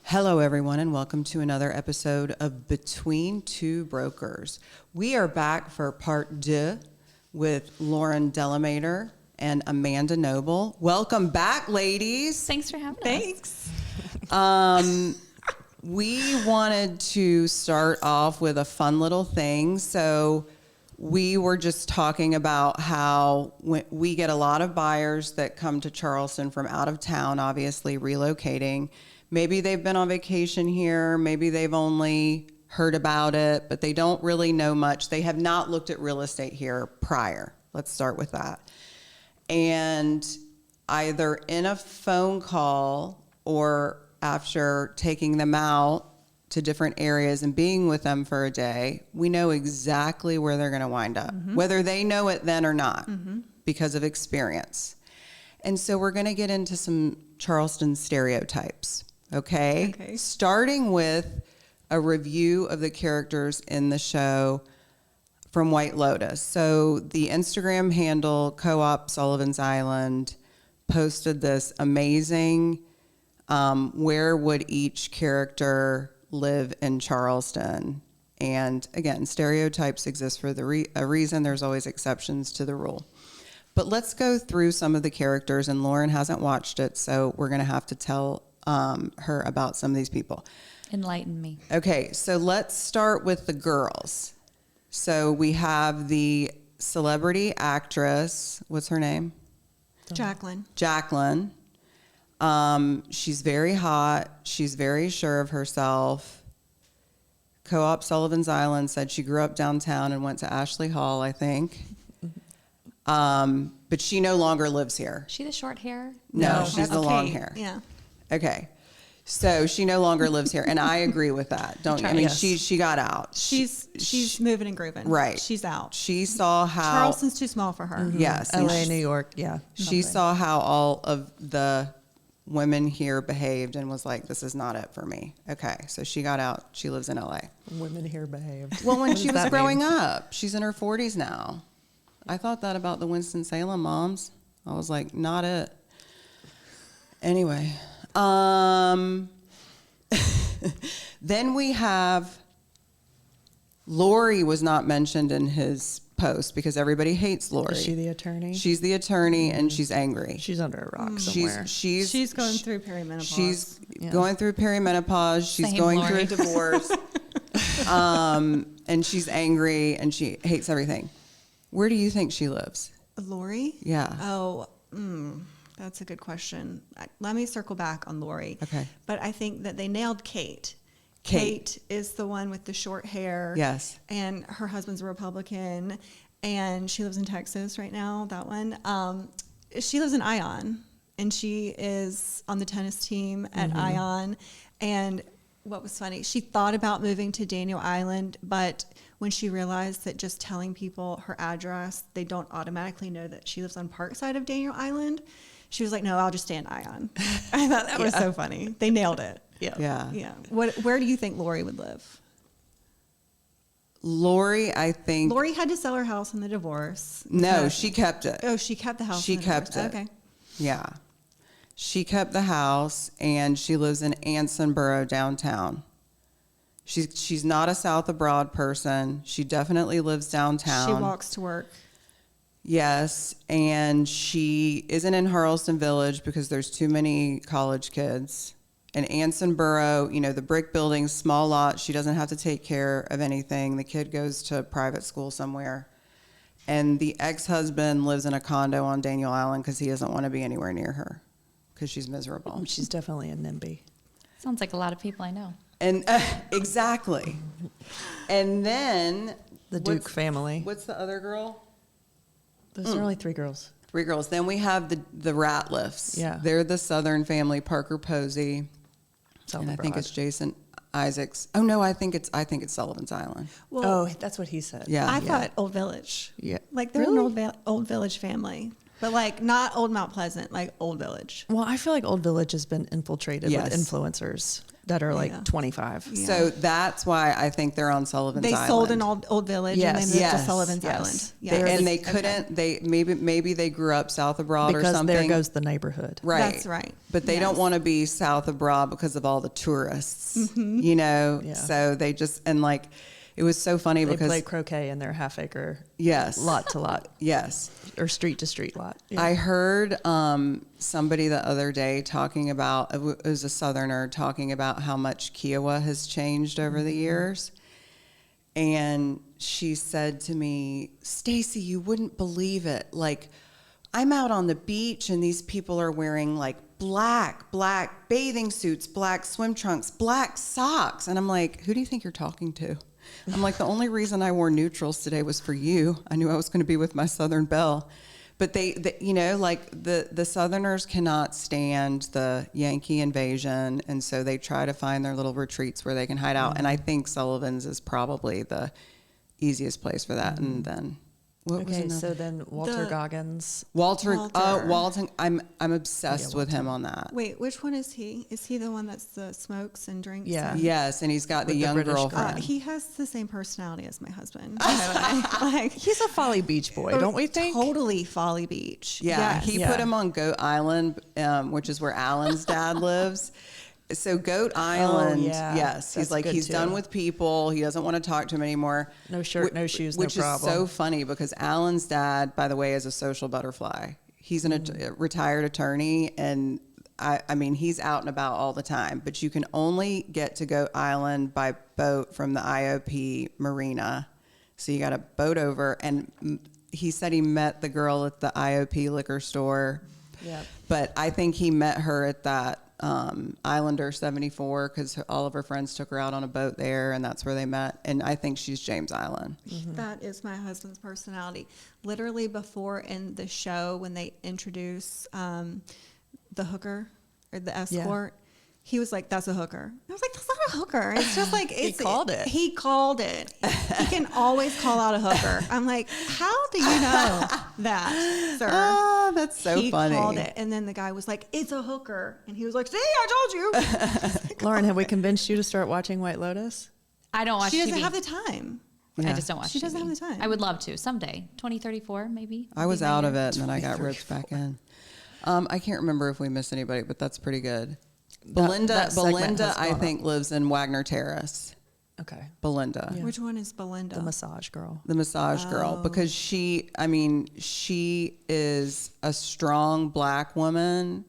Hello, everyone, and welcome to another episode of Between Two Brokers. We are back for part 2 with Lauren Delamater and Amanda Noble. Welcome back, ladies. Thanks for having Thanks. We wanted to start off with a fun little thing. So we were just talking about how we get a lot of buyers that come to Charleston from out of town, obviously relocating. Maybe they've been on vacation here. Maybe they've only heard about it, but they don't really know much. They have not looked at real estate here prior. Let's start with that. And either in a phone call or after taking them out to different areas and being with them for a day, we know exactly where they're going to wind up, whether they know it then or not, because of experience. And so we're going to get into some Charleston stereotypes. Okay. Starting with a review of the characters in the show from White Lotus. So the Instagram handle Co-op Sullivan's Island posted this amazing where would each character live in Charleston. And again, stereotypes exist for a reason. There's always exceptions to the rule. But let's go through some of the characters, and Lauren hasn't watched it, so we're going to have to tell her about some of these people. Enlighten me. Okay, so let's start with the girls. So we have the celebrity actress. What's her name? Jacqueline. Jacqueline. She's very hot. She's very sure of herself. Co-op Sullivan's Island said she grew up downtown and went to Ashley Hall, I think. But she no longer lives here. She the short hair? No, she's the long hair. Yeah. Okay. So she no longer lives here, and I agree with that. She got out. She's moving and grooving. Right. She's out. She saw how Charleston's too small for her. Yes. and LA, New York, yeah. She saw how all of the women here behaved and was like, this is not it for me. Okay. So she got out. She lives in LA. Women here behaved. Well, when What she does was that growing mean? up, she's in her 40s now. I thought that about the Winston-Salem moms. I was like, not it. Anyway. Then we have Lori was not mentioned in his post because everybody hates Lori. Is she the attorney? She's the attorney, and she's angry. She's under a rock somewhere. She's going through perimenopause. She's going through perimenopause. She's Same going Lori. through a divorce. And she's angry, and she hates everything. Where do you think she lives? Lori? Yeah. Oh, that's a good question. Let me circle back on Lori. Okay. But I think that they nailed Kate. Kate Is the one with the short hair. Yes. And her husband's a Republican, and she lives in Texas right now, that one. She lives in Ion, and she is on the tennis team at Ion. And what was funny, she thought about moving to Daniel Island, but when she realized that just telling people her address, they don't automatically know that she lives on Parkside of Daniel Island, she was like, no, I'll just stay in Ion. I thought that was so funny. They nailed it. Yeah. Yeah. Where do you think Lori would live? Lori, I think. Lori had to sell her house in the divorce. No, she kept it. Oh, she kept the house. She in the kept divorce. it. Okay. Yeah. She kept the house, and she lives in Anson Borough downtown. She's not a South Abroad person. She definitely lives downtown. She walks to work. Yes, and she isn't in Charleston Village because there's too many college kids. And Anson Borough, the brick building, small lot. She doesn't have to take care of anything. The kid goes to private school somewhere. And the ex-husband lives in a condo on Daniel Island because he doesn't want to be anywhere near her because she's miserable. She's definitely a NIMBY. Sounds like a lot of people I know. And exactly. And then The Duke family. What's the other girl? Those are only 3 girls. 3 girls. Then we have the Ratliffs. Yeah. They're the Southern family. Parker Posey. South And I Abroad. think it's Jason Isaacs. Oh no, I think it's Sullivan's Island. Well, Oh, that's what he said. Yeah. I thought Old Village. Yeah. Like they're Really? an old Village family, but like not Old Mount Pleasant, like Old Village. Well, I feel like Old Village has been infiltrated Yes. with influencers. that are Yeah. like 25. Yeah. So that's why I think they're on Sullivan's They Island. sold an old village and they Yes. moved Yes. to Sullivan's Yes. Island. They, Yeah. and they Okay. couldn't. They maybe they grew up south of Broad or Because something. there goes the neighborhood. Right. That's right. But they don't Yes. want to be south of Broad because of all the tourists, you know? Yeah. So they just, and like, it was so funny They because, play croquet in their half-acre yes. lot to lot Yes. or street-to-street lot. Yeah. I heard somebody the other day talking about, it was a Southerner talking about how much Kiowa has changed over the years. And she said to me, Stacy, you wouldn't believe it. Like, I'm out on the beach and these people are wearing like black bathing suits, black swim trunks, black socks. And I'm like, who do you think you're talking to? I'm like, the only reason I wore neutrals today was for you. I knew I was going to be with my Southern belle. But they you know, like the Southerners cannot stand the Yankee invasion. And so they try to find their little retreats where they can hide out. And I think Sullivan's is probably the easiest place for that. And then what was Okay, another? so then Walter The- Goggins. Walter. Walter. Walton. I'm obsessed Yeah, with him on that. Wait, which one is he? Is he the one that's the smokes and drinks? Yeah. and- Yes, and he's got the With the young British girlfriend. He has the same personality as my husband. Like, He's a Folly Beach boy, don't we think? Totally Folly Beach. Yeah, Yes. he Yeah. put him on Goat Island, which is where Alan's dad lives. So Goat Island, yeah. yes, he's That's like good he's too. done with people. He doesn't want to talk to them anymore. No shirt, Wh- no shoes, which no problem. is so funny because Alan's dad, by the way, is a social butterfly. He's a retired attorney, and I mean he's out and about all the time. But you can only get to Goat Island by boat from the IOP marina. So you got to boat over, and he said he met the girl at the IOP liquor store. Yeah. But I think he met her at that Islander 74 because all of her friends took her out on a boat there, and that's where they met. And I think she's James Island. That is my husband's personality. Literally before in the show when they introduce the hooker or the escort, he was like, "That's a hooker." I was like, "That's not a hooker. It's just like it's." called it. He called it. He can always call out a hooker. I'm like, "How do you know that, sir?" Ah, that's so he funny. called it, and then the guy was like, "It's a hooker," and he was like, "See, I told you." Lauren, have we convinced you to start watching White Lotus? I don't watch She doesn't TV. have the time. Yeah. I just don't watch She doesn't TV. have the time. I would love to someday. 2034, maybe. I was Maybe out of later. it, and then I got roped back in. I can't remember if we missed anybody, but that's pretty good. That segment Belinda, has I gone think, lives in Wagner Terrace. Okay. Belinda. Yeah. Which one is Belinda? The massage girl. The massage girl, because she is a strong black woman,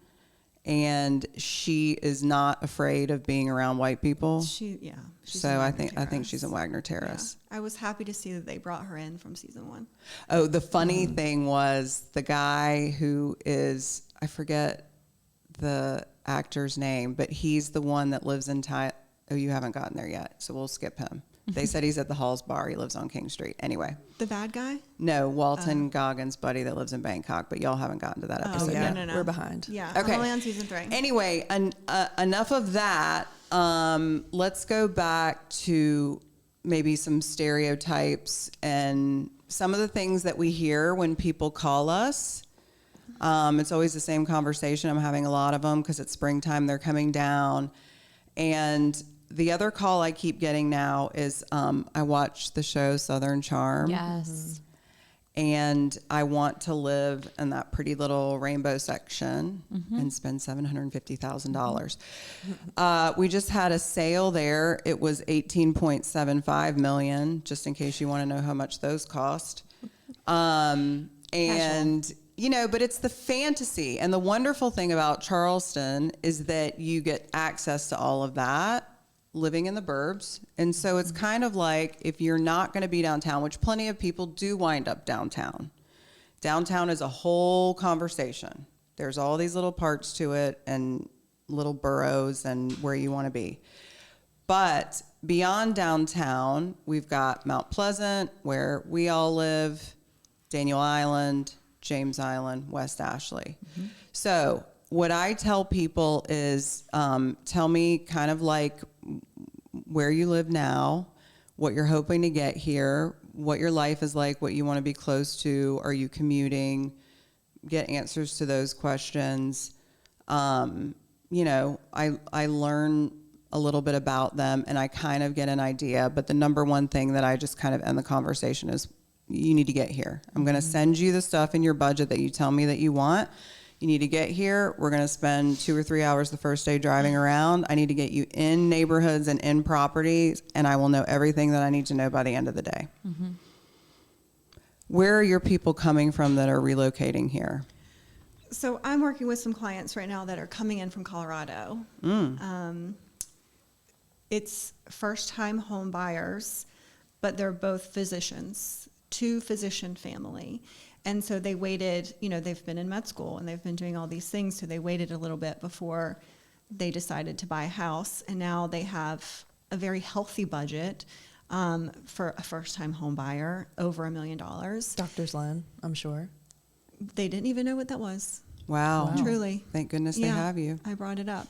and she is not afraid of being around white people. she's So in I Wagner think she's in Terrace. Wagner Yeah. Terrace. I was happy to see that they brought her in from season 1. Oh, the funny thing was the guy who is, I forget the actor's name, but he's the one that lives in Oh, you haven't gotten there yet, so we'll skip him. They said he's at the Halls Bar. He lives on King Street. Anyway, The bad guy? no, Walton Goggins' buddy that lives in Bangkok, but y'all haven't gotten to that episode yeah. yet. No. We're behind. Yeah. Okay. I'm only on season 3. Anyway, enough of that. Let's go back to maybe some stereotypes and some of the things that we hear when people call us. It's always the same conversation. I'm having a lot of them because it's springtime. They're coming down. And the other call I keep getting now is I watch the show Southern Charm. Yes. And I want to live in that pretty little rainbow section and spend $750,000. We just had a sale there. It was $18.75 million, just in case you want to know how much those cost. And, you know, but it's the fantasy. And the wonderful thing about Charleston is that you get access to all of that living in the burbs. And so it's kind of like if you're not going to be downtown, which plenty of people do wind up downtown. Downtown is a whole conversation. There's all these little parts to it and little boroughs and where you want to be. But beyond downtown, we've got Mount Pleasant, where we all live, Daniel Island, James Island, West Ashley. So what I tell people is tell me kind of like where you live now, what you're hoping to get here, what your life is like, what you want to be close to, are you commuting, get answers to those questions. You know, I learn a little bit about them, and I kind of get an idea. But the number one thing that I just kind of end the conversation is, you need to get here. I'm going to send you the stuff in your budget that you tell me that you want. You need to get here. We're going to spend 2 or 3 hours the first day driving around. I need to get you in neighborhoods and in properties, and I will know everything that I need to know by the end of the day. Mm-hmm. Where are your people coming from that are relocating here? So I'm working with some clients right now that are coming in from Colorado. It's first-time home buyers, but they're both physicians, 2 physician family. And so they waited, they've been in med school and they've been doing all these things. So they waited a little bit before they decided to buy a house. And now they have a very healthy budget for a first-time home buyer, over $1 million. Doctor's Len, I'm sure. They didn't even know what that was. Wow. Truly. Thank goodness they have you. I brought it up.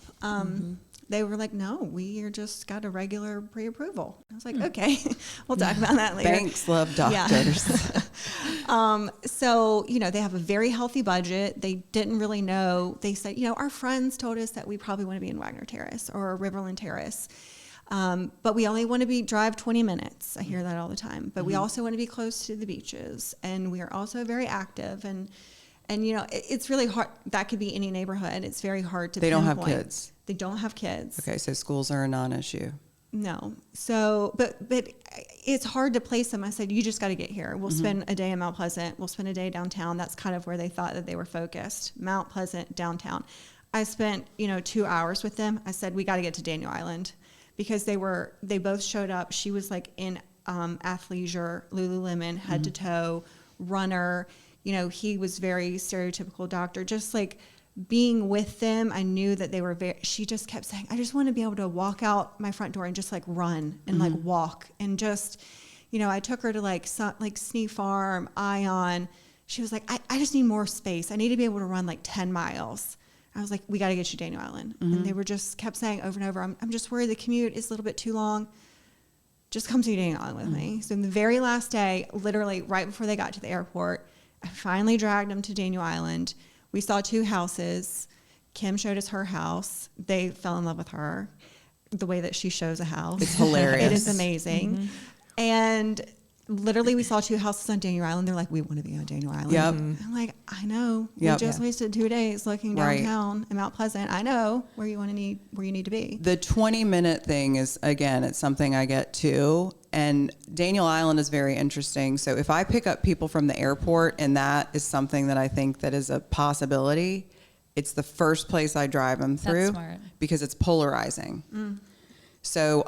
They were like, no, we are just got a regular pre-approval. I was like, okay, we'll talk about that later. Banks love doctors. So, they have a very healthy budget. They didn't really know. They said, our friends told us that we probably want to be in Wagner Terrace or Riverland Terrace. But we only want to drive 20 minutes. I hear that all the time. But we also want to be close to the beaches. And we are also very active. And it's really hard. That could be any neighborhood. It's very hard to pinpoint. They don't have kids. They don't have kids. Okay, so schools are a non-issue. No. So, but it's hard to place them. I said, you just got to get here. We'll spend a day in Mount Pleasant. We'll spend a day downtown. That's kind of where they thought that they were focused. Mount Pleasant, downtown. I spent, 2 hours with them. I said, we got to get to Daniel Island, because they both showed up. She was like in athleisure, Lululemon, head to toe, runner. He was very stereotypical doctor. Just like being with them, I knew that they were she just kept saying, I just want to be able to walk out my front door and just like run and like walk and just, I took her to like Snee Farm, Ion. She was like, I just need more space. I need to be able to run like 10 miles. I was like, we got to get you to Daniel Island. And they were just kept saying over and over, I'm just worried the commute is a little bit too long. Just come to Daniel Island with me. So in the very last day, literally right before they got to the airport, I finally dragged them to Daniel Island. We saw 2 houses. Kim showed us her house. They fell in love with her, the way that she shows a house. It's hilarious. It is amazing. And literally we saw 2 houses on Daniel Island. They're like, we want to be on Daniel Island. Yep. I'm like, I know. Yep. We just wasted 2 days looking Right. downtown in Mount Pleasant. I know where you need to be. The 20-minute thing is, again, it's something I get too. And Daniel Island is very interesting. So if I pick up people from the airport, and that is something that I think that is a possibility, it's the first place I drive them through. That's smart. Because it's polarizing. So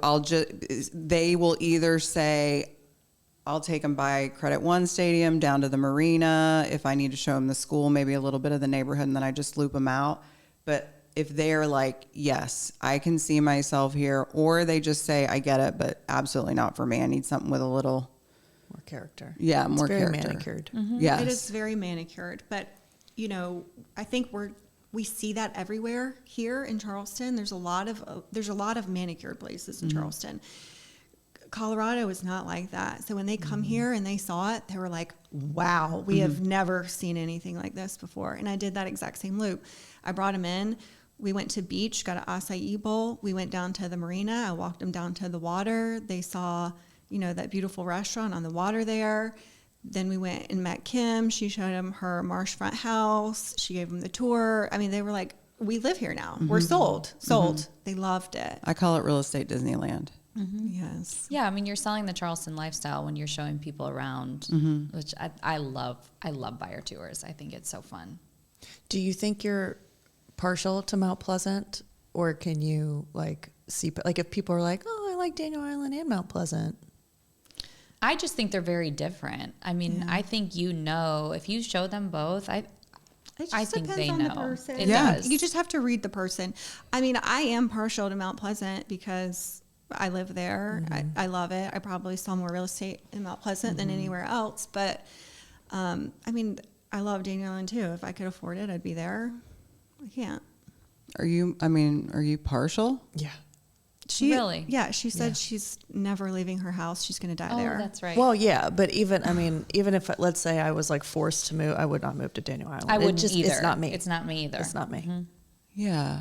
they will either say, I'll take them by Credit One Stadium down to the marina. If I need to show them the school, maybe a little bit of the neighborhood, and then I just loop them out. But if they're like, yes, I can see myself here, or they just say, I get it, but absolutely not for me. I need something with a little More character. Yeah, It's more very character. manicured. Yes. It is very manicured, but I think we see that everywhere here in Charleston. There's a lot of manicured places in Charleston. Colorado is not like that. So when they come here and they saw it, they were like, wow, we have never seen anything like this before. And I did that exact same loop. I brought them in. We went to beach, got an acai bowl. We went down to the marina. I walked them down to the water. They saw, that beautiful restaurant on the water there. Then we went and met Kim. She showed them her marshfront house. She gave them the tour. I mean, they were like, we live here now. We're sold. They loved it. I call it real estate Disneyland. Yes. Yeah, I mean, you're selling the Charleston lifestyle when you're showing people around, which I love. I love buyer tours. I think it's so fun. Do you think you're partial to Mount Pleasant, or can you see if people are like, oh, I like Daniel Island and Mount Pleasant? I just think they're very different. I mean, I think if you show them both, I think they know. The person. It Yeah. does. You just have to read the person. I mean, I am partial to Mount Pleasant because I live there. I love it. I probably sell more real estate in Mount Pleasant than anywhere else. But, I mean, I love Daniel Island too. If I could afford it, I'd be there. I can't. Are you partial? Yeah. Really? Yeah, she said she's never leaving her house. She's going to die Oh, there. that's right. Well, yeah, but even if let's say I was forced to move, I would not move to Daniel Island. I wouldn't It's either. not me. It's not me either. It's not me. Yeah.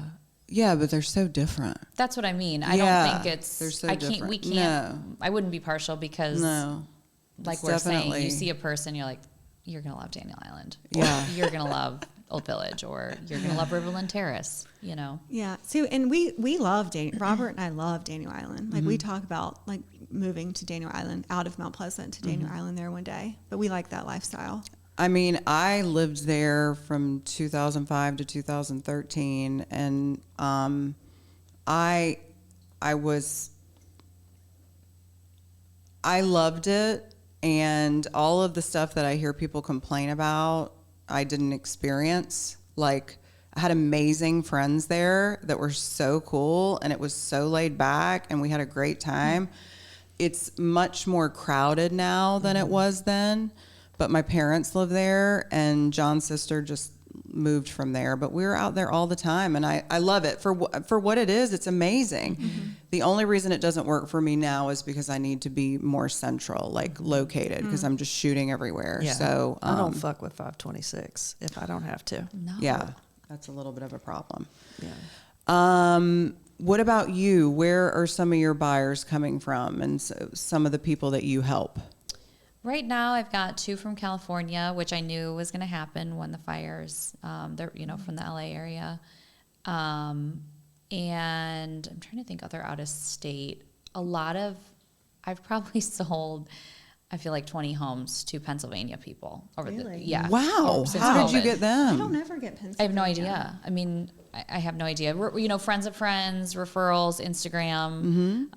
Yeah, but they're so different. That's what I mean. I Yeah, don't think it's. they're so I can't. different. We can't. No. I wouldn't be partial because, like It's we're saying, definitely- you see a person, you're like, you're gonna love Daniel Island. Or Yeah. you're gonna love Old Village, or you're gonna love Riverland Terrace. You know. Yeah. So, and we love Robert and I love Daniel Island. Like we talk about like moving to Daniel Island, out of Mount Pleasant to Daniel Island there one day. But we like that lifestyle. I mean, I lived there from 2005 to 2013, and I loved it, and all of the stuff that I hear people complain about, I didn't experience. Like, I had amazing friends there that were so cool, and it was so laid back, and we had a great time. It's much more crowded now than it was then, but my parents live there, and John's sister just moved from there, but we were out there all the time, and I love it for what it is. It's amazing. The only reason it doesn't work for me now is because I need to be more central, like located, because I'm just shooting everywhere. Yeah. So I don't fuck with 526 if I don't have to. No. yeah, that's a little bit of a problem. Yeah. What about you? Where are some of your buyers coming from, and some of the people that you help? Right now, I've got 2 from California, which I knew was going to happen when the fires, they're, from the LA area. And I'm trying to think other out of state. I've probably sold, I feel like 20 homes to Pennsylvania people over Really? yeah. Wow. Since How did you COVID. get them? I don't ever get Pennsylvania. I have no idea. I mean, I have no idea. Friends of friends, referrals, Instagram.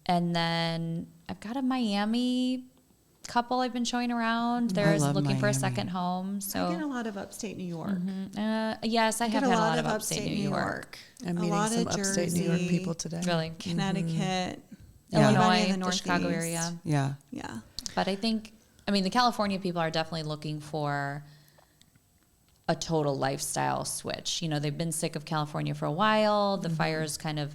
And then I've got a Miami couple I've been showing around. They're love looking for a Miami. second home. So I get a lot of upstate New York. yes, I have Get had a lot of upstate New York. I'm a meeting lot some of upstate New York Jersey, people today. Really, Connecticut, Yeah. everybody in Illinois, the Chicago Northeast. area. Yeah. Yeah. But I think, the California people are definitely looking for a total lifestyle switch. They've been sick of California for a while. The fires kind of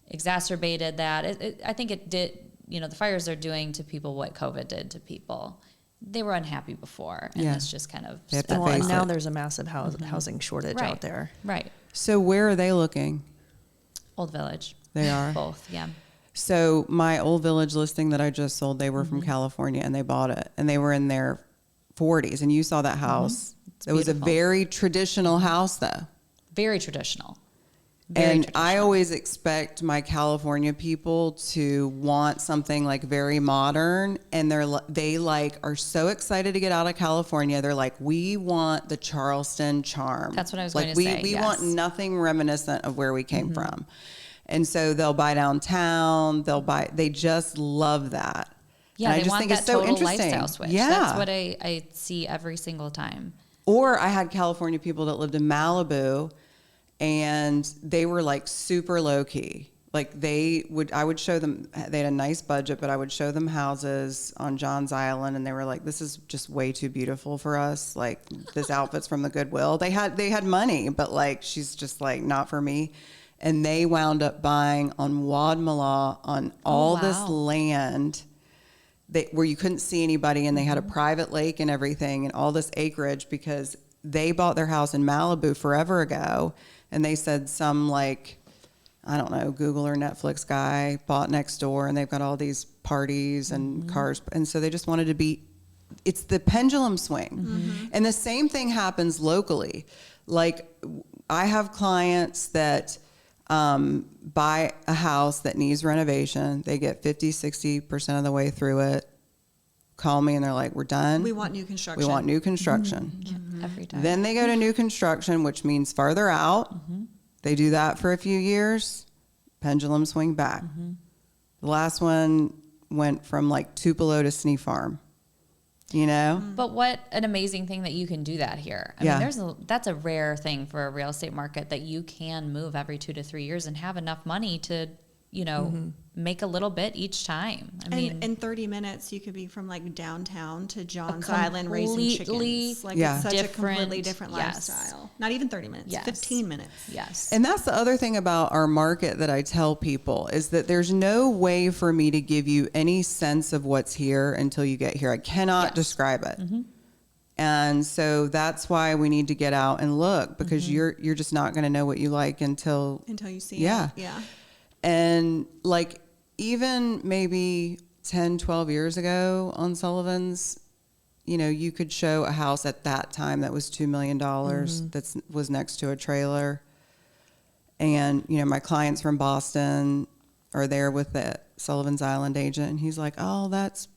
exacerbated that. I think it did, the fires are doing to people what COVID did to people. They were unhappy before, and Yeah. it's just kind of They have to Well, and face now it. there's a massive housing shortage Right. out there. Right. So where are they looking? Old Village. They are. Both, yeah. So my Old Village listing that I just sold, they were from California, and they bought it, and they were in their 40s, and you saw that house. It was a beautiful. very traditional house, though. Very traditional. Very And traditional. I always expect my California people to want something like very modern, and they are so excited to get out of California. They're like, we want the Charleston charm. That's what I was like going to say, we yes. want nothing reminiscent of where we came from, and so they'll buy downtown. They just love that. Yeah, and I they just want think that it's so total interesting. lifestyle switch. Yeah, That's what I see every single time. Or I had California people that lived in Malibu, and they were like super low key. Like I would show them, they had a nice budget, but I would show them houses on John's Island, and they were like, this is just way too beautiful for us. Like, this outfit's from the Goodwill. They had money, but like, she's just like, not for me. And they wound up buying on Wadmalaw on all this wow. land where you couldn't see anybody, and they had a private lake and everything and all this acreage, because they bought their house in Malibu forever ago, and they said some I don't know, Google or Netflix guy bought next door, and they've got all these parties and cars, and so they just wanted to be. It's the pendulum swing, and the same thing happens locally. Like, I have clients that buy a house that needs renovation. They get 50-60% of the way through it, call me, and they're like, we're done. We want new construction. We want new construction. Every time. Then they go to new construction, which means farther out. They do that for a few years, pendulum swing back. The last one went from like Tupelo to Snee Farm, But what an amazing thing that you can do that here. I Yeah. mean, that's a rare thing for a real estate market, that you can move every 2 to 3 years and have enough money to, make a little bit each time. I mean, in 30 minutes, you could be from like downtown to John's Island raising completely chickens. Like, Yeah. it's such a different- completely different yes. lifestyle. Not even 30 minutes, Yes. 15 minutes. yes. And that's the other thing about our market that I tell people, is that there's no way for me to give you any sense of what's here until you get here. I cannot Yes. describe it. And so that's why we need to get out and look, because you're just not going to know what you like until you see Yeah. it. Yeah. And like even maybe 10, 12 years ago on Sullivan's, you know, you could show a house at that time that was $2 million that was next to a trailer. And, you know, my clients from Boston are there with the Sullivan's Island agent. And he's like, oh, that's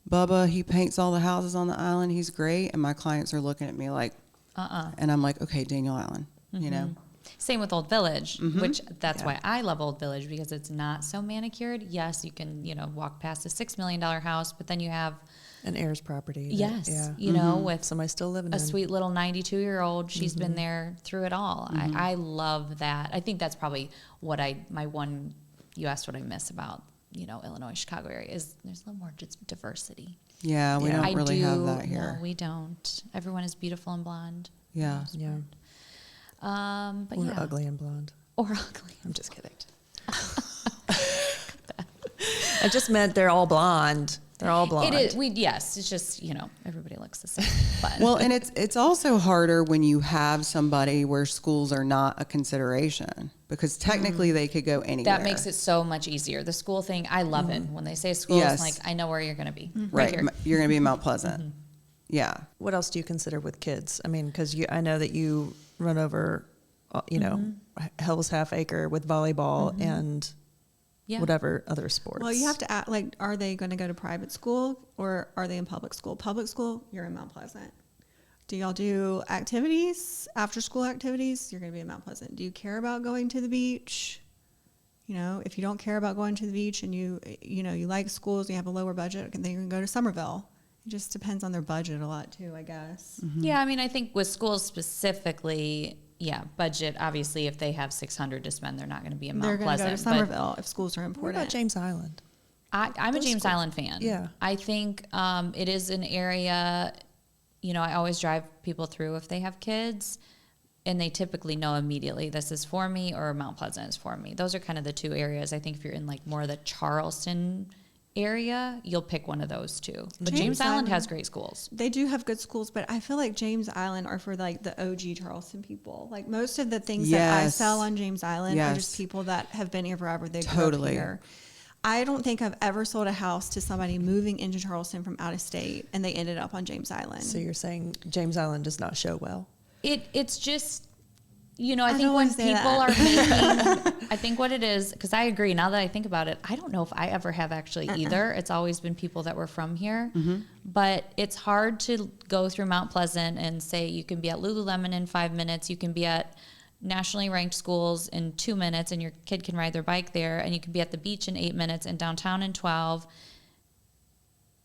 Bubba. He paints all the houses on the island. He's great. And my clients are looking at me like, and I'm like, okay, Daniel Island, you know. Same with Old Village, which that's why I love Old Village, because it's not so manicured. Yes, you can, you know, walk past a $6 million house, but then you have An heirs property. you know, with Somebody still living a in. sweet little 92-year-old. She's been there through it all. I love that. I think that's probably what you asked what I miss about, you know, Illinois, Chicago area, is there's a little more just diversity. Yeah, we don't really have that here. No, we don't. Everyone is beautiful and blonde. Yeah. Yeah. But Or yeah. ugly and blonde. Or ugly. I'm just kidding. I just meant they're all blonde. They're all blonde. It is. Yes. It's just, you know, everybody looks the same. But Well, and it's also harder when you have somebody where schools are not a consideration, because technically they could go anywhere. that makes it so much easier. The school thing, I love it. When they say school, Yes. it's like, I know where you're going to be. right. Here. You're going to be in Mount Pleasant. Yeah. What else do you consider with kids? I mean, because I know that you run over, you know, Hell's Half Acre with volleyball and Yeah. whatever other sports. Well, you have to act like, are they going to go to private school or are they in public school? Public school, you're in Mount Pleasant. Do y'all do activities, after school activities? You're going to be in Mount Pleasant. Do you care about going to the beach? You know, if you don't care about going to the beach and you like schools, you have a lower budget, then you can go to Somerville. It just depends on their budget a lot too, I guess. Yeah, I mean, I think with schools specifically, budget, obviously, if they have 600 to spend, they're not going to be in They're Mount going to Pleasant. go to but Somerville if schools are What important. about James Island? I'm a Those James schools- Island fan. Yeah. I think it is an area, you know, I always drive people through if they have kids, and they typically know immediately this is for me or Mount Pleasant is for me. Those are kind of the two areas. I think if you're in like more of the Charleston area, you'll pick one of those two. But James Island has great schools. They do have good schools, but I feel like James Island are for like the OG Charleston people. Like most of the things that I Yes. sell on James Island are Yes. just people that have been here forever. They grew up Totally. here. I don't think I've ever sold a house to somebody moving into Charleston from out of state and they ended up on James Island. So you're saying James Island does not show well? It's just, you know, I I think don't when wanna say people that. are making, I think what it is, because I agree, now that I think about it, I don't know if I ever have actually either. It's always been people that were from here. But it's hard to go through Mount Pleasant and say you can be at Lululemon in 5 minutes, you can be at nationally ranked schools in 2 minutes, and your kid can ride their bike there, and you can be at the beach in 8 minutes, and downtown in 12,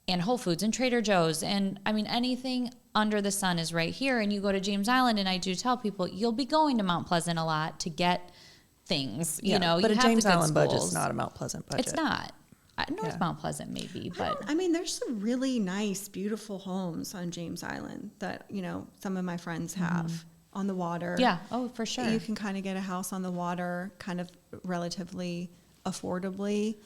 and Whole Foods and Trader Joe's, and I mean anything under the sun is right here. And you go to James Island, and I do tell people you'll be going to Mount Pleasant a lot to get things. You know, but you a have the James good Island budget's schools. not a Mount Pleasant budget. It's not. North Yeah. Mount Pleasant maybe, but I mean, there's some really nice, beautiful homes on James Island that, you know, some of my friends have on the water. yeah, oh for sure. You can kind of get a house on the water kind of relatively affordably.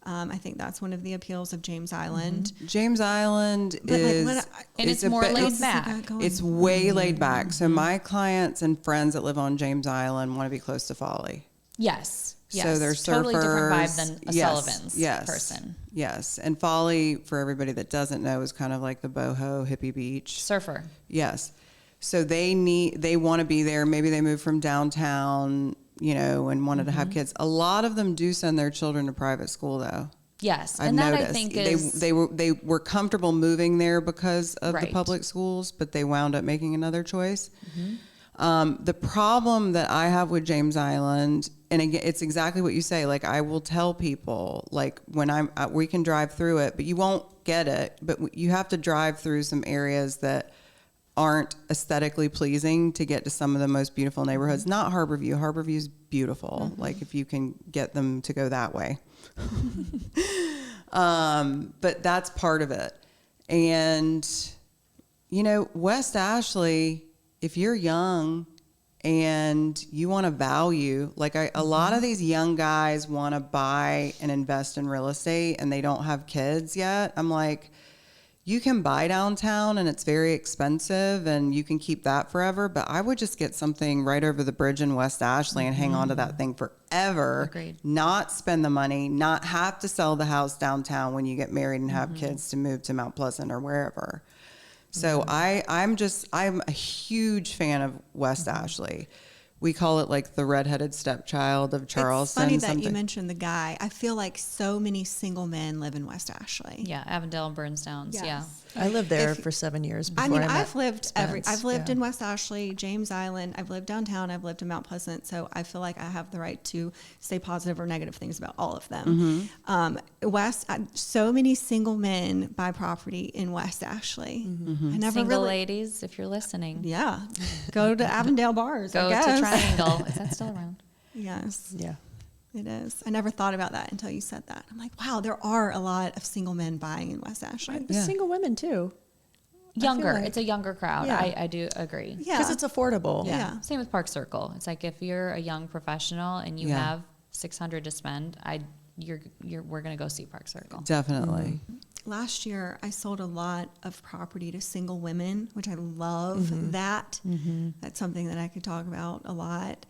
I think that's one of the appeals of James Island. James Island But, like, is, what And it's a more bit- laid It's back. It's way laid back. So my clients and friends that live on James Island want to be close to Folly. Yes. Yes. So they're totally different vibe surfers. than a Yes, Sullivan's yes, person. Yes. And Folly, for everybody that doesn't know, is kind of like the boho hippie beach. Surfer. Yes. So they want to be there. Maybe they moved from downtown, you know, and wanted to have kids. A lot of them do send their children to private school though. Yes. I've And that noticed. I think is they were comfortable moving there because of the Right. public schools, but they wound up making another choice. The problem that I have with James Island, and again, it's exactly what you say. Like I will tell people, like when we can drive through it, but you won't get it. But you have to drive through some areas that aren't aesthetically pleasing to get to some of the most beautiful neighborhoods. Not Harborview. Harborview's beautiful. Like if you can get them to go that way. But that's part of it. And, you know, West Ashley, if you're young and you want to value, like a lot of these young guys want to buy and invest in real estate and they don't have kids yet. I'm like, you can buy downtown and it's very expensive and you can keep that forever. But I would just get something right over the bridge in West Ashley and hang on to that thing forever. Agreed. Not spend the money, not have to sell the house downtown when you get married and have kids to move to Mount Pleasant or wherever. So I'm a huge fan of West Ashley. We call it like the redheaded stepchild of Charleston. It's funny that you mentioned the guy. I feel like so many single men live in West Ashley. Yeah, Avondale and Burnstones. Yes. Yeah. I lived there for 7 years before I mean, met I've lived Spence. I've lived Yeah. in West Ashley, James Island. I've lived downtown. I've lived in Mount Pleasant. So I feel like I have the right to say positive or negative things about all of them. So many single men buy property in West Ashley. I never Single really. ladies, if you're listening, Yeah, go to Avondale bars. go I to guess. Triangle. Is that still around? Yes, Yeah. it is. I never thought about that until you said that. I'm like, wow, there are a lot of single men buying in West Ashley. But single women too. Younger. like- It's a younger crowd. Yeah. I do agree. Yeah, Because it's affordable. Yeah. Same with Park Circle. It's like if you're a young professional and you Yeah. have $600 to spend, we're gonna go see Park Circle. Definitely. Last year, I sold a lot of property to single women, which I love that. That's something that I could talk about a lot.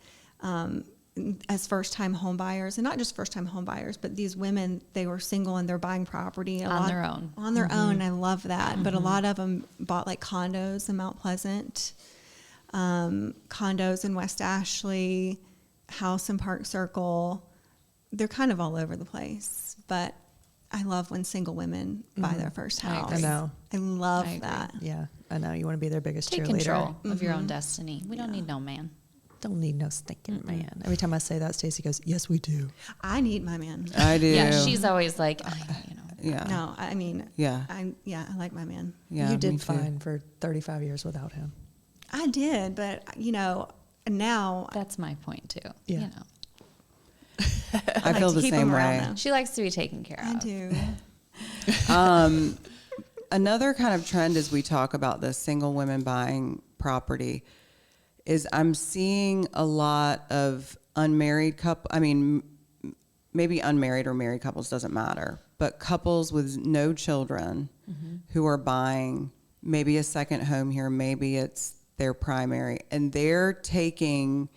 As first-time home buyers, and not just first-time home buyers, but these women, they were single and they're buying property On their own. On their own. I love that. But a lot of them bought like condos in Mount Pleasant, condos in West Ashley, house in Park Circle. They're kind of all over the place, but I love when single women buy their first I house. agree. I know. I love I agree. that. Yeah. I know. You want to be their biggest Take cheerleader. control of your own destiny. We don't need no man. Don't need no stinking man. Every time I say that, Stacy goes, "Yes, we do." I need my man. I do. Yeah, she's always like, you know. Yeah. No, I mean, Yeah. I like my man. Yeah, you me did too. fine for 35 years without him. I did, but now That's my point too. Yeah. You know, I like feel to the keep same him way. around, though. she likes to be taken care I of. do. Another kind of trend as we talk about this single women buying property is I'm seeing a lot of unmarried maybe unmarried or married couples, doesn't matter, but couples with no children who are buying maybe a second home here, maybe it's their primary, and they're taking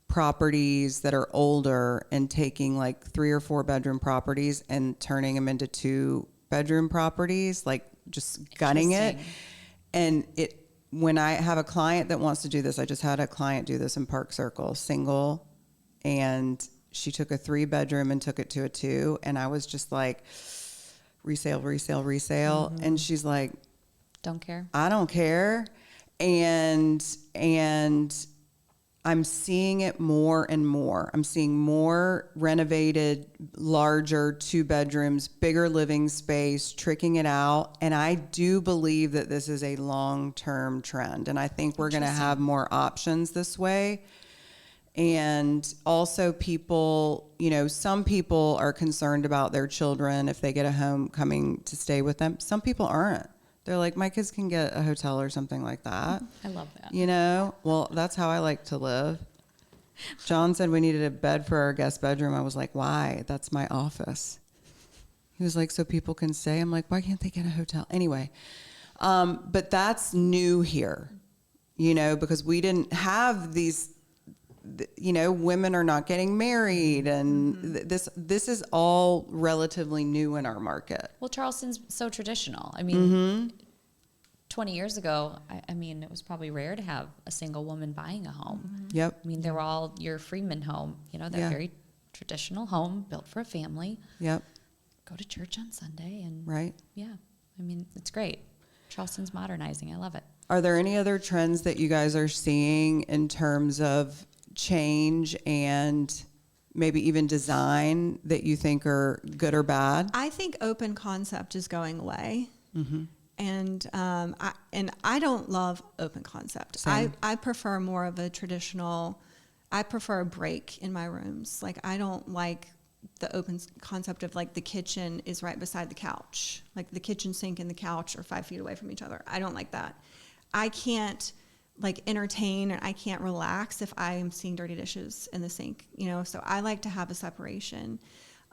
properties that are older and taking like 3 or 4 bedroom properties and turning them into 2 bedroom properties, like just gutting it. Interesting. And when I have a client that wants to do this, I just had a client do this in Park Circle, single, and she took a 3 bedroom and took it to a 2. And I was just like, resale. And she's like, Don't care. I don't care. And I'm seeing it more and more. I'm seeing more renovated, larger 2 bedrooms, bigger living space, tricking it out. And I do believe that this is a long-term trend. And I think we're going to have more options this way. And also people, some people are concerned about their children if they get a home coming to stay with them. Some people aren't. They're like, my kids can get a hotel or something like that. I love that. Well, that's how I like to live. John said we needed a bed for our guest bedroom. I was like, why? That's my office. He was like, so people can stay. I'm like, why can't they get a hotel? Anyway, but that's new here, because we didn't have these, women are not getting married. And this is all relatively new in our market. Well, Charleston's so traditional. I mean, 20 years ago, I mean, it was probably rare to have a single woman buying a home. Yep. I mean, they were all your Freeman home, that Yeah. very traditional home built for a family. Yep. Go to church on Sunday and Right. yeah, I mean, it's great. Charleston's modernizing. I love it. Are there any other trends that you guys are seeing in terms of change and maybe even design that you think are good or bad? I think open concept is going away. And I don't love open concept. Same. I prefer more of a traditional. I prefer a break in my rooms. Like I don't like the open concept of like the kitchen is right beside the couch. Like the kitchen sink and the couch are 5 feet away from each other. I don't like that. I can't like entertain and I can't relax if I am seeing dirty dishes in the sink. So I like to have a separation.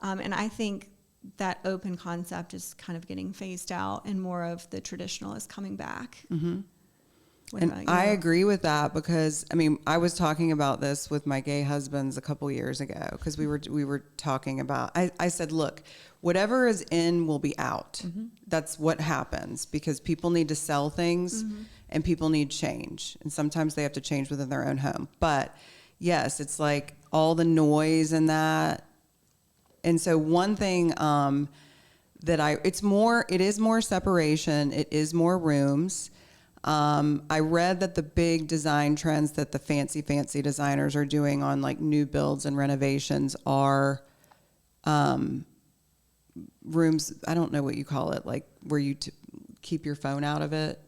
And I think that open concept is kind of getting phased out and more of the traditional is coming back. What And about you? I agree with that because, I mean, I was talking about this with my gay husbands a couple years ago because we were talking about, I said, look, whatever is in will be out. That's what happens because people need to sell things and people need change. And sometimes they have to change within their own home. But yes, it's like all the noise and that. And so one thing that it is more separation. It is more rooms. I read that the big design trends that the fancy designers are doing on like new builds and renovations are rooms, I don't know what you call it, like where you keep your phone out of it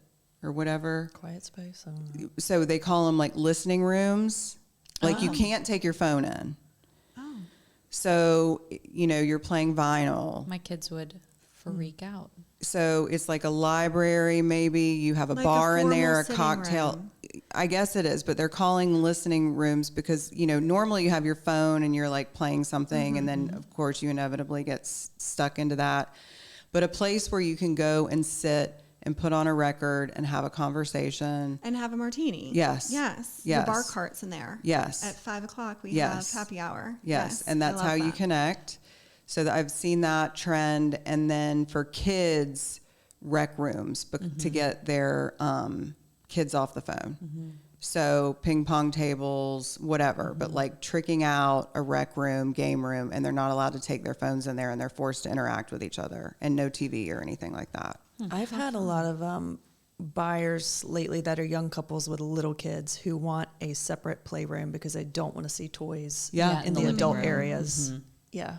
or whatever. Quiet space. I don't know. So they call them like listening rooms. Like you can't take your phone in. Oh. So, you know, you're playing vinyl. My kids would freak out. So it's like a library, maybe you have a Like a bar in there, formal a sitting cocktail. room. I guess it is, but they're calling listening rooms because, you know, normally you have your phone and you're like playing something and then of course you inevitably get stuck into that. But a place where you can go and sit and put on a record and have a conversation. And have a martini. Yes. Yes. Yes. The bar cart's in there. Yes. At 5:00 we Yes. have happy hour. Yes. And I that's love how you that. connect. So that I've seen that trend. And then for kids, rec rooms to get their kids off the phone. So ping pong tables, whatever, but like tricking out a rec room, game room, and they're not allowed to take their phones in there and they're forced to interact with each other and no TV or anything like that. I've had a lot of buyers lately that are young couples with little kids who want a separate playroom because they don't want to see toys Yeah. in the living adult room. areas. Yeah.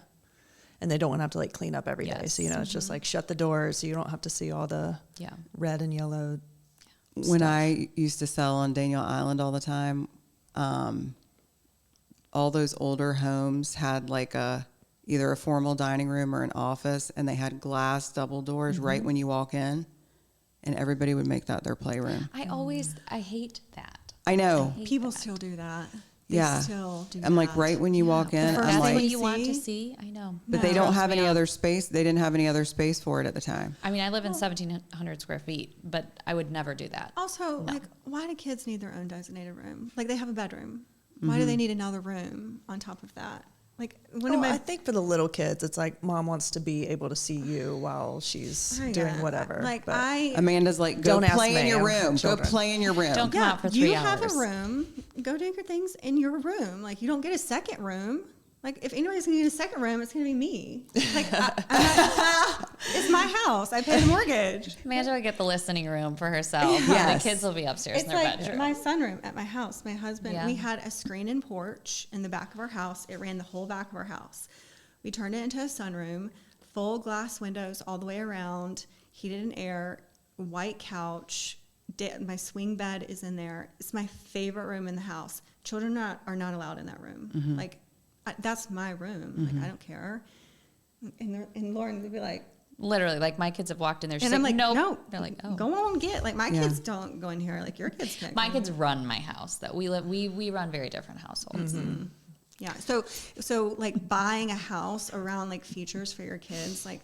And they don't want to have to like clean up every day. Yes. So, you know, it's just like shut the doors so you don't have to see all the Yeah. red and yellow. When I used to sell on Daniel Island all the time, all those older homes had like either a formal dining room or an office, and they had glass double doors right when you walk in, and everybody would make that their playroom. I hate that. I know. People still do that. They Yeah. still do I'm like that. right when you walk in, first I'm That's thing like, what we you want to see? see. I know. but they No. don't Throws have me any off. other space. They didn't have any other space for it at the time. I mean, I live in 1,700 square feet, but I would never do that. Also, like, why do kids need their own designated room? Like, they have a bedroom. Why do they need another room on top of that? Like, one of Well, my I think for the little kids, it's like mom wants to be able to see you while she's I doing know. whatever. Like, but Amanda's like, go Don't ask play in me, your I have room. Go children. play in your room. Don't come out for 3 you hours. have a room. Go do your things in your room. Like, you don't get a second room. Like, if anybody's gonna need a second room, it's gonna be me. Like, it's my house. I pay the mortgage. Amanda would get the listening room for herself. Yes. The kids will be upstairs It's in their like bedroom. my sunroom at my house. My husband, Yeah. we had a screen-in porch in the back of our house. It ran the whole back of our house. We turned it into a sunroom, full glass windows all the way around, heated and air, white couch. My swing bed is in there. It's my favorite room in the house. Children are not allowed in that room. Like, that's my room. Like, I don't care. And Lauren would be like, Literally, like my kids have walked in there. She's and I'm like, nope. no. They're like, oh. Go on, get. Like, my Yeah. kids don't go in here. Like, your kids can't. My go kids in run my house. That we live. We run very different households. Yeah. So like buying a house around like features for your kids, like,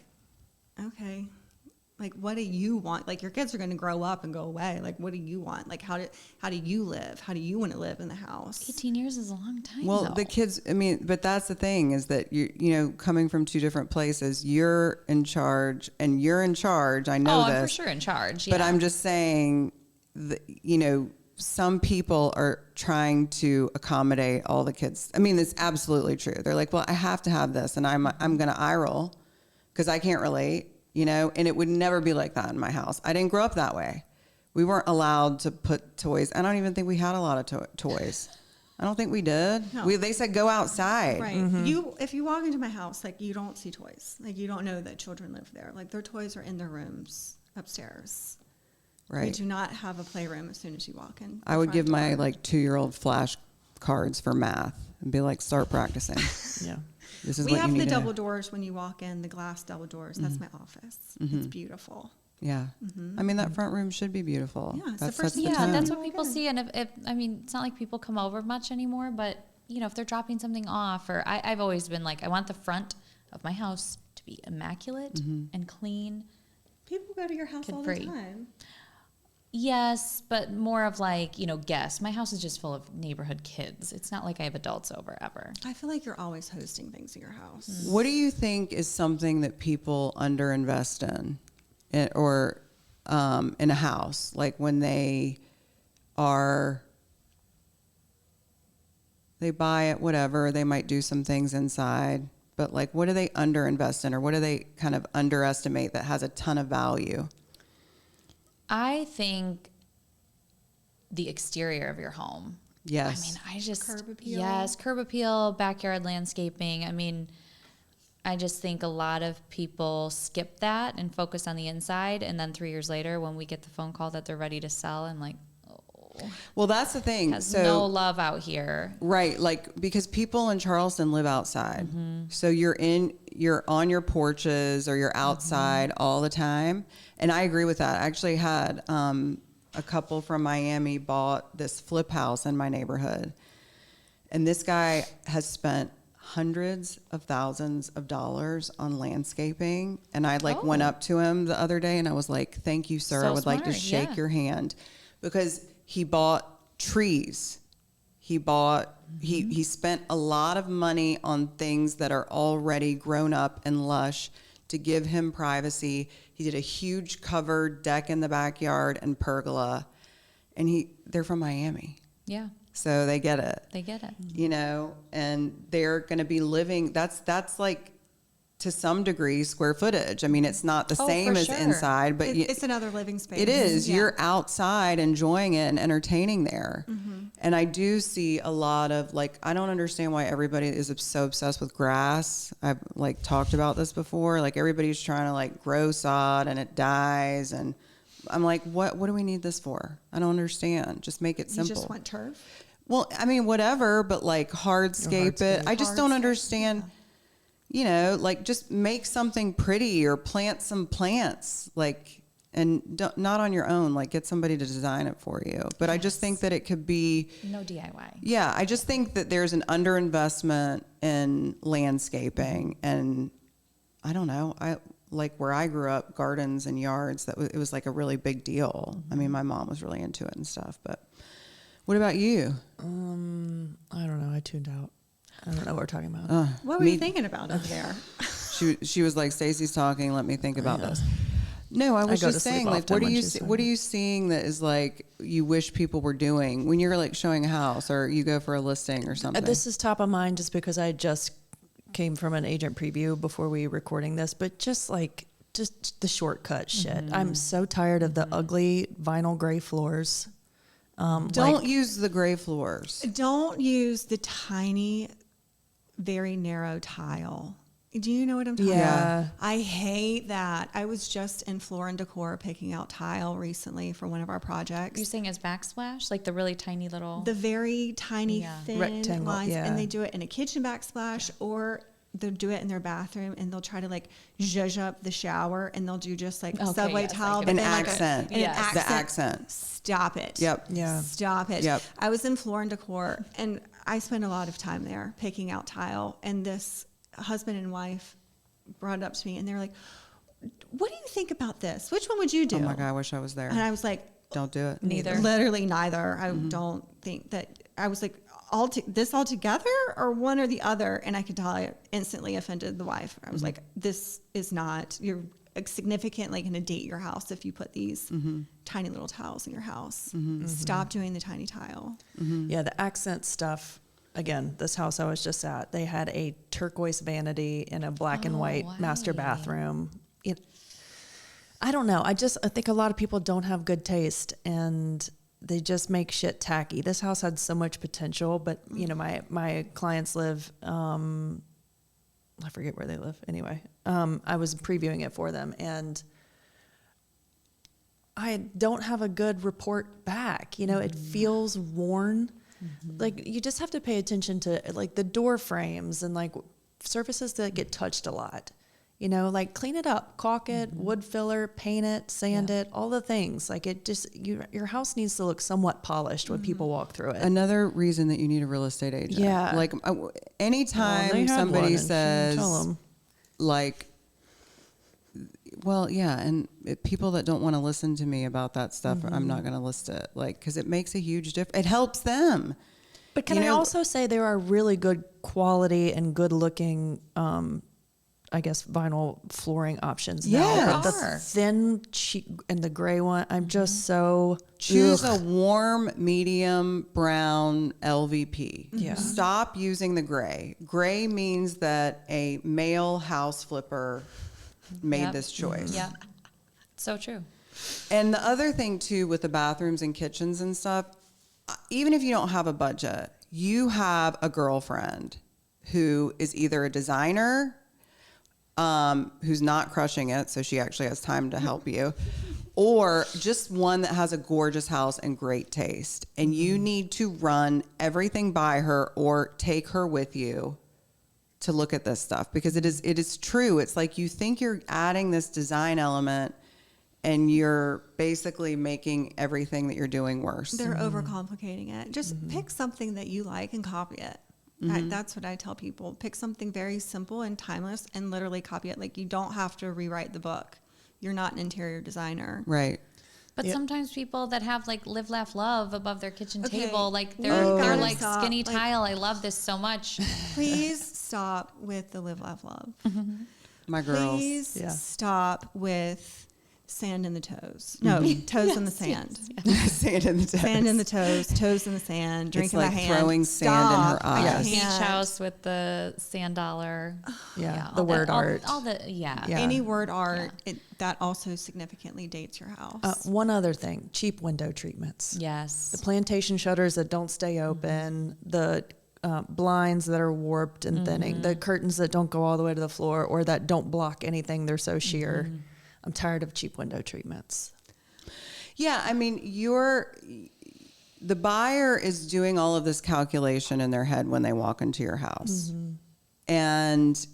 okay, like what do you want? Like your kids are going to grow up and go away. Like what do you want? Like how do you live? How do you want to live in the house? 18 years is a long time. Well, though. the kids, I mean, but that's the thing is that you know, coming from two different places, you're in charge and you're in charge. I know I'm this. for sure in charge. But yeah. I'm just saying, you know, some people are trying to accommodate all the kids. I mean, it's absolutely true. They're like, well, I have to have this, and I'm going to eye roll because I can't relate, you know. And it would never be like that in my house. I didn't grow up that way. We weren't allowed to put toys. I don't even think we had a lot of toys. I don't think we did. No. They said go outside. Right. If you walk into my house, like you don't see toys. Like you don't know that children live there. Like their toys are in their rooms upstairs. We Right. do not have a playroom as soon as you walk in. I would give my like 2-year-old flash cards for math and be like, start practicing. yeah. This is We what have you the need to double doors when you walk in, the glass double doors. That's my office. It's beautiful. Yeah. I mean, that front room should be beautiful. Yeah, it's that the first sets the thing- Yeah, tone. that's Oh what my people God. see. And if I mean, it's not like people come over much anymore, but you know, if they're dropping something off, or I've always been like, I want the front of my house to be immaculate and clean. People go to your house all Kid-free. the time. Yes, but more of like, guests. My house is just full of neighborhood kids. It's not like I have adults over ever. I feel like you're always hosting things in your house. What do you think is something that people underinvest or in a house? Like when they buy it, whatever, they might do some things inside, but like, what do they underinvest in, or what do they kind of underestimate that has a ton of value? I think the exterior of your home. Yes. I mean, I just Curb appeal. Yes, curb appeal, backyard landscaping. I mean, I just think a lot of people skip that and focus on the inside, and then 3 years later, when we get the phone call that they're ready to sell, I'm like, Well, that's the thing. has So no love out here. right, like because people in Charleston live outside, so you're on your porches or you're outside all the time, and I agree with that. I actually had a couple from Miami bought this flip house in my neighborhood, and this guy has spent hundreds of thousands of dollars on landscaping, and I went up to him the other day and I was like, "Thank you, sir. So I would like to smart, shake yeah. your hand," because he bought trees. He bought he spent a lot of money on things that are already grown up and lush to give him privacy. He did a huge covered deck in the backyard and pergola, and they're from Miami, Yeah, so they get it. they get it. And they're going to be living. That's like to some degree square footage. I mean, it's not the Oh, same for as sure. inside, but It's another living space. it is. Yeah. You're outside enjoying it and entertaining there. Mm-hmm. And I do see a lot of I don't understand why everybody is so obsessed with grass. I've talked about this before. Everybody's trying to grow sod and it dies. And I'm like, what do we need this for? I don't understand. Just make it simple. You just want turf? Well, I mean, whatever, but hardscape it. I just don't Hardscape, understand, just make something pretty or plant some plants, and not on your own, get somebody to design it for you. But I just think that it could be, No DIY. yeah, I just think that there's an underinvestment in landscaping. And I don't know, where I grew up, gardens and yards, it was a really big deal. I mean, my mom was really into it and stuff, but what about you? I don't know. I tuned out. I don't know what we're talking about. What were you thinking about up there? She was like, Stacy's talking. Let me think about this. No, I was go to just sleep saying, often what are when you she's what are you seeing that is you wish people were doing when you're showing a house or you go for a listing or something? This is top of mind just because I just came from an agent preview before we recording this, but just the shortcut shit. I'm so tired of the ugly vinyl gray floors. Don't use the gray floors. Don't use the tiny, very narrow tile. Do you know what I'm talking Yeah. about? I hate that. I was just in Floor and Decor picking out tile recently for one of our projects. You're saying as backsplash, like the really tiny little. The very tiny, Yeah. thin Rectangle, lines, yeah. and they do it in a kitchen backsplash, or they'll do it in their bathroom, and they'll try to zhuzh up the shower, and they'll do just subway yes, I tile, get but An then accent. an Yes. The accent. Stop it. Yep. Yeah. Stop it. Yep. I was in Floor and Decor, and I spent a lot of time there picking out tile, and this husband and wife brought it up to me, and they were like, "What do you think about this? Which one would you do?" Oh my God, I wish I was there. And I was like, Don't do it. Neither. literally neither. I don't think that. I was like, this all together or one or the other? And I could tell I instantly offended the wife. I was like, this is not, you're significantly going to date your house if you put these tiny little tiles in your house. Stop doing the tiny tile. Yeah, the accent stuff. Again, this house I was just at, they had a turquoise vanity and a black and white master why? bathroom. I don't know. I think a lot of people don't have good taste and they just make shit tacky. This house had so much potential, but my clients live, I forget where they live. Anyway, I was previewing it for them and I don't have a good report back. It feels worn. You just have to pay attention to the door frames and surfaces that get touched a lot. Clean it up, caulk it, wood filler, paint it, sand it, all the things. Your house needs to look somewhat polished when people walk through it. Another reason that you need a real estate agent. Yeah. Anytime Well, they had one, somebody and she didn't tell says, 'em. Well, yeah, and people that don't want to listen to me about that stuff, I'm not going to list it, like, because it makes a huge difference. It helps them. But can I also say there are really good quality and good looking, I guess, vinyl flooring options now. Yeah, But the there are. thin cheap and the gray one, I'm just so Choose ugh. a warm, medium, brown LVP. Yeah. Stop using the gray. Gray means that a male house flipper made Yep. this choice. Yeah. So true. And the other thing too with the bathrooms and kitchens and stuff, even if you don't have a budget, you have a girlfriend who is either a designer, who's not crushing it, so she actually has time to help you, or just one that has a gorgeous house and great taste. And you need to run everything by her or take her with you to look at this stuff, because it is true. It's like you think you're adding this design element and you're basically making everything that you're doing worse. They're overcomplicating it. Just pick something that you like and copy it. That's what I tell people. Pick something very simple and timeless and literally copy it. Like, you don't have to rewrite the book. You're not an interior designer. Right. But Yep. sometimes people that have like live, laugh, love above their kitchen Okay, table, like we they're gotta like stop. skinny Like- tile. I love this so much. Please stop with the live, laugh, love. My girls. Please Yeah. stop with sand in the toes. No, toes in the sand. Sand in the toes. Sand in the toes in the sand, drinking like my hand. throwing sand in her Stop. I eyes. Beach can't. house with the sand dollar. Yeah, all the word art. All the yeah. Yeah. Any word art, that also significantly dates your house. One other thing, cheap window treatments. Yes. The plantation shutters that don't stay open, the blinds that are warped and thinning, the curtains that don't go all the way to the floor or that don't block anything, they're so sheer. I'm tired of cheap window treatments. Yeah, I mean, the buyer is doing all of this calculation in their head when they walk into your house. And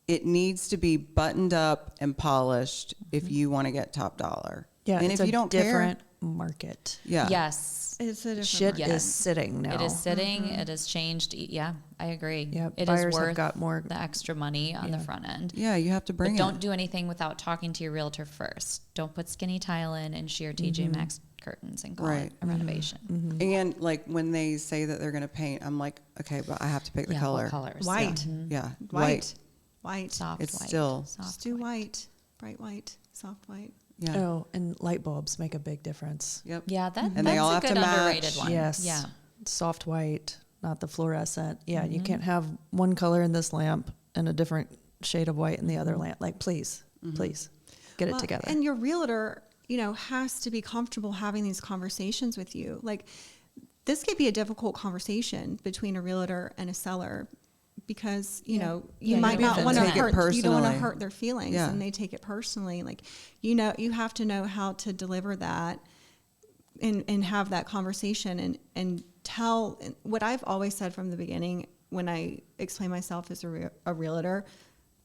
it needs to be buttoned up and polished if you want to get top dollar. Yeah, and it's if a you don't different market. care, yeah. Yes. It's a different Shit market. is sitting now. It is sitting. It has changed. Yeah, I agree. Yep, It is buyers have worth got more- the extra money on the front end. Yeah, you have to bring But it. don't do anything without talking to your realtor first. Don't put skinny tile in and sheer TJ Maxx curtains and call Right. it a renovation. And like when they say that they're going to paint, I'm like, okay, but I have to pick the Yeah, color. what colors? White. Yeah, White. White. Soft It's white. still- soft Just do white. Bright white. Soft white. Yeah. Oh, and light bulbs make a big difference. Yep. Yeah, And that's they all a have to good match. underrated one. Yes. Yeah. Soft white, not the fluorescent. Yeah, you can't have one color in this lamp and a different shade of white in the other lamp. Like, please, please get it Well, together. And your realtor, has to be comfortable having these conversations with you. Like, this could be a difficult conversation between a realtor and a seller because, you Yeah, might you not don't want to take it hurt, you don't want to personally. hurt their feelings Yeah. and they take it personally. Like, you have to know how to deliver that and have that conversation and tell what I've always said from the beginning when I explain myself as a realtor,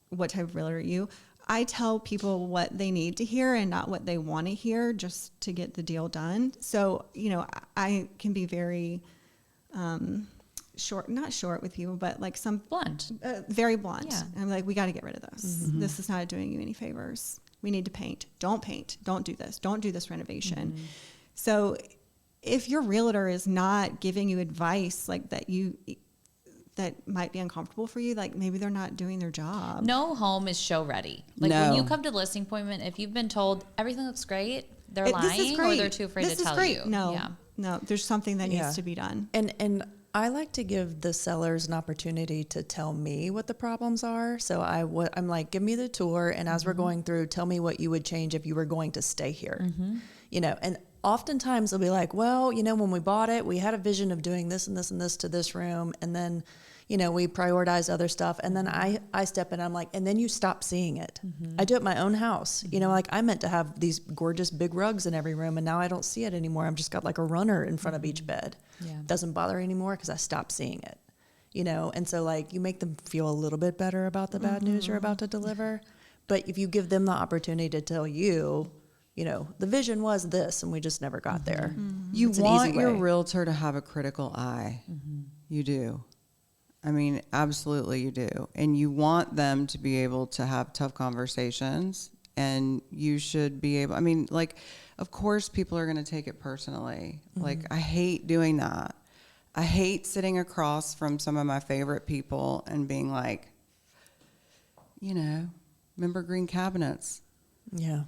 what type of realtor are you? I tell people what they need to hear and not what they want to hear just to get the deal done. So, I can be very not short with people, but like Blunt. very blunt. Yeah. I'm like, we got to get rid of this. This is not doing you any favors. We need to paint. Don't paint. Don't do this. Don't do this renovation. So if your realtor is not giving you advice like that might be uncomfortable for you, like maybe they're not doing their job. No home is show ready. Like when No. you come to the listing appointment, if you've been told everything looks great, they're This is lying or great. they're too afraid This to is tell great. you. No, Yeah. no, there's something that Yeah. needs to be done. And I like to give the sellers an opportunity to tell me what the problems are. So I'm like, give me the tour, and as we're going through, tell me what you would change if you were going to stay here. And oftentimes they'll be like, well, when we bought it, we had a vision of doing this and this and this to this room, and then we prioritize other stuff. And then I step in, I'm like, and then you stop seeing it. I do it at my own house. Like I meant to have these gorgeous big rugs in every room, and now I don't see it anymore. I've just got like a runner in front of each bed. Yeah. Doesn't bother anymore because I stopped seeing it. And so like you make them feel a little bit better about the bad news you're about to deliver. But if you give them the opportunity to tell you, the vision was this, and we just never got there. You It's an want easy your way. realtor to have a critical eye. You do. I mean, absolutely you do. And you want them to be able to have tough conversations and you should be able, I mean, like, of course people are going to take it personally. Like, I hate doing that. I hate sitting across from some of my favorite people and being like, you know, remember green cabinets? Yeah.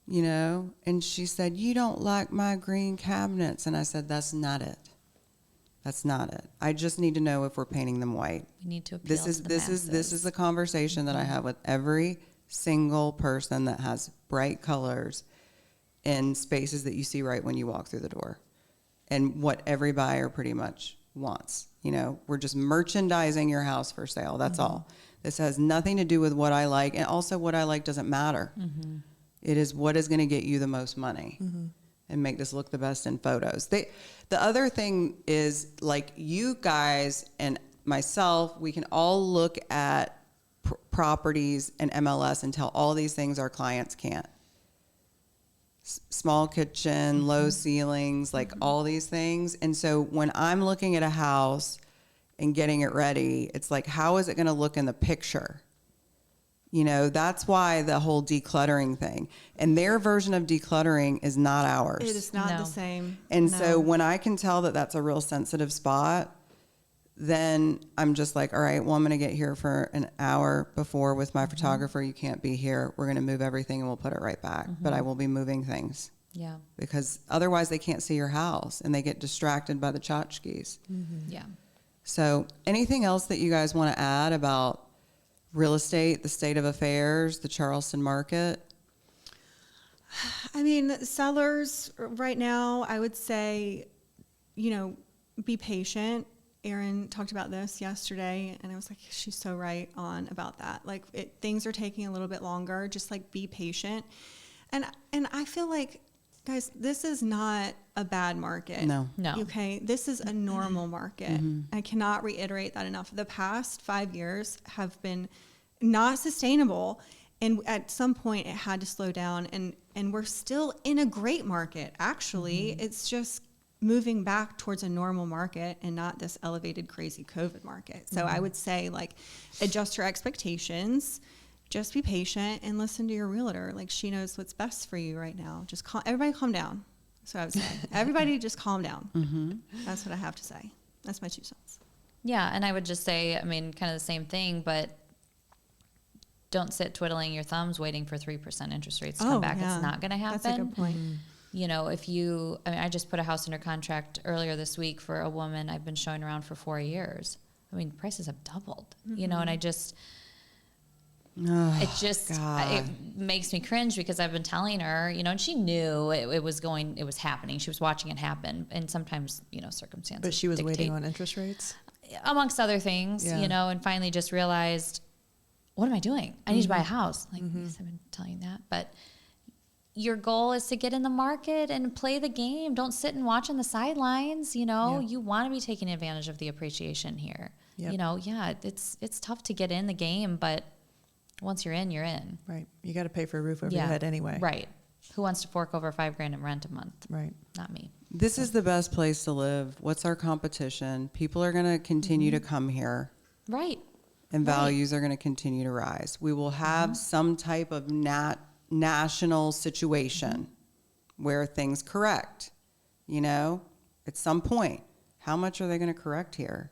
You know? And she said, you don't like my green cabinets. And I said, that's not it. That's not it. I just need to know if we're painting them white. We need to appeal This to is the this is this is the conversation that I have with every single person that has bright colors in spaces that you see right when you walk through the door, and what every buyer pretty much wants. You know, we're just merchandising your house for sale. That's all. This has nothing to do with what I like, and also what I like doesn't matter. It is what is going to get you the most money and make this look the best in photos. The other thing is, like, you guys and myself, we can all look at properties and MLS and tell all these things our clients can't. Small kitchen, low ceilings, like all these things. And so when I'm looking at a house and getting it ready, it's like, how is it going to look in the picture? You know, that's why the whole decluttering thing. And their version of decluttering is not ours. It is not No. the same. And No. so when I can tell that that's a real sensitive spot, then I'm just like, all right, well, I'm going to get here for an hour before with my photographer. You can't be here. We're going to move everything and we'll put it right back. But I will be moving things Yeah. because otherwise they can't see your house and they get distracted by the tchotchkes. Yeah. So anything else that you guys want to add about real estate, the state of affairs, the Charleston market? I mean, sellers right now, I would say, you know, be patient. Erin talked about this yesterday, and I was like, she's so right on about that. Like, things are taking a little bit longer. Just like be patient. And I feel like, guys, this is not a bad market. No. No. Okay, this is a normal market. I cannot reiterate that enough. The past 5 years have been not sustainable, and at some point it had to slow down. And we're still in a great market. Actually, it's just moving back towards a normal market and not this elevated, crazy COVID market. So I would say, like, adjust your expectations. Just be patient and listen to your realtor. Like, she knows what's best for you right now. Just everybody calm down. That's what I would say. Everybody just calm down. That's what I have to say. That's my 2 cents. Yeah, and I would just say, I mean, kind of the same thing, but don't sit twiddling your thumbs waiting for 3% interest rates to come back. Yeah. It's not going to happen. That's a good point. You know, I mean, I just put a house under contract earlier this week for a woman I've been showing around for 4 years. I mean, prices have doubled, you know, and it just it makes me cringe because I've been telling her, you know, and she knew it was happening. She was watching it happen. And sometimes, you know, circumstances But she was dictate, waiting on interest rates? amongst other things, Yeah. you know, and finally just realized, what am I doing? I need to buy a house. Like, yes, I've been telling you that. But your goal is to get in the market and play the game. Don't sit and watch on the sidelines. You know, Yeah. you want to be taking advantage of the appreciation here. Yep. You know, yeah, it's tough to get in the game, but once you're in, you're in. Right. You got to pay for a roof over Yeah. your head anyway. Right. Who wants to fork over $5,000 in rent a month? Right. Not me. This is the best place to live. What's our competition? People are going to continue to come here, Right. and Right. values are going to continue to rise. We will have some type of national situation where things correct, you know, at some point. How much are they going to correct here?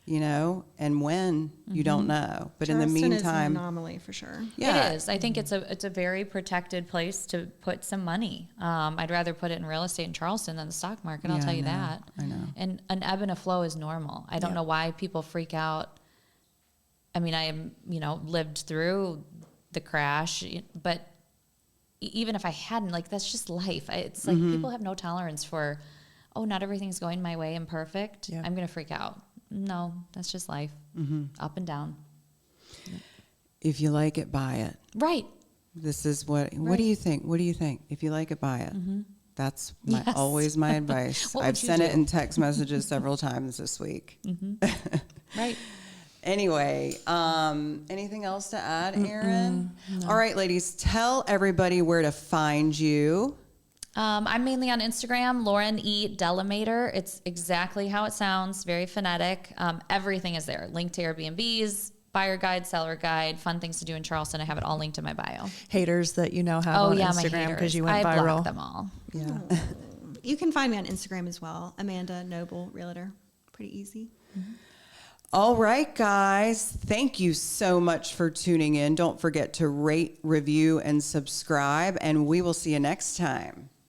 You know, and when, you don't know. But in the Charleston is an meantime, anomaly for sure. yeah, It is. I think it's a very protected place to put some money. I'd rather put it in real estate in Charleston than the stock market. I'll Yeah, tell I you know. that. I know. And an ebb and a flow is normal. I don't Yeah. know why people freak out. I mean, I am, you know, lived through the crash, but even if I hadn't, like, that's just life. It's like people have no tolerance for, oh, not everything's going my way and perfect. Yeah. I'm going to freak out. No, that's just life. Up and down. if you like it, buy it. Right. This is what do Right. you think? What do you think? If you like it, buy it. That's Yes. always my advice. What I've would you sent it do? in text messages several times this week. Right. Anyway, anything else to add, Erin? All right, ladies, tell everybody where to find you. I'm mainly on Instagram, Lauren E. Delamater. It's exactly how it sounds, very phonetic. Everything is there. Link to Airbnbs, buyer guide, seller guide, fun things to do in Charleston. I have it all linked in my bio. Haters that have Oh on yeah, my Instagram haters. because you went I viral. blocked them all. Yeah. You can find me on Instagram as well, Amanda Noble Realtor. Pretty easy. All right, guys. Thank you so much for tuning in. Don't forget to rate, review, and subscribe, and we will see you next time.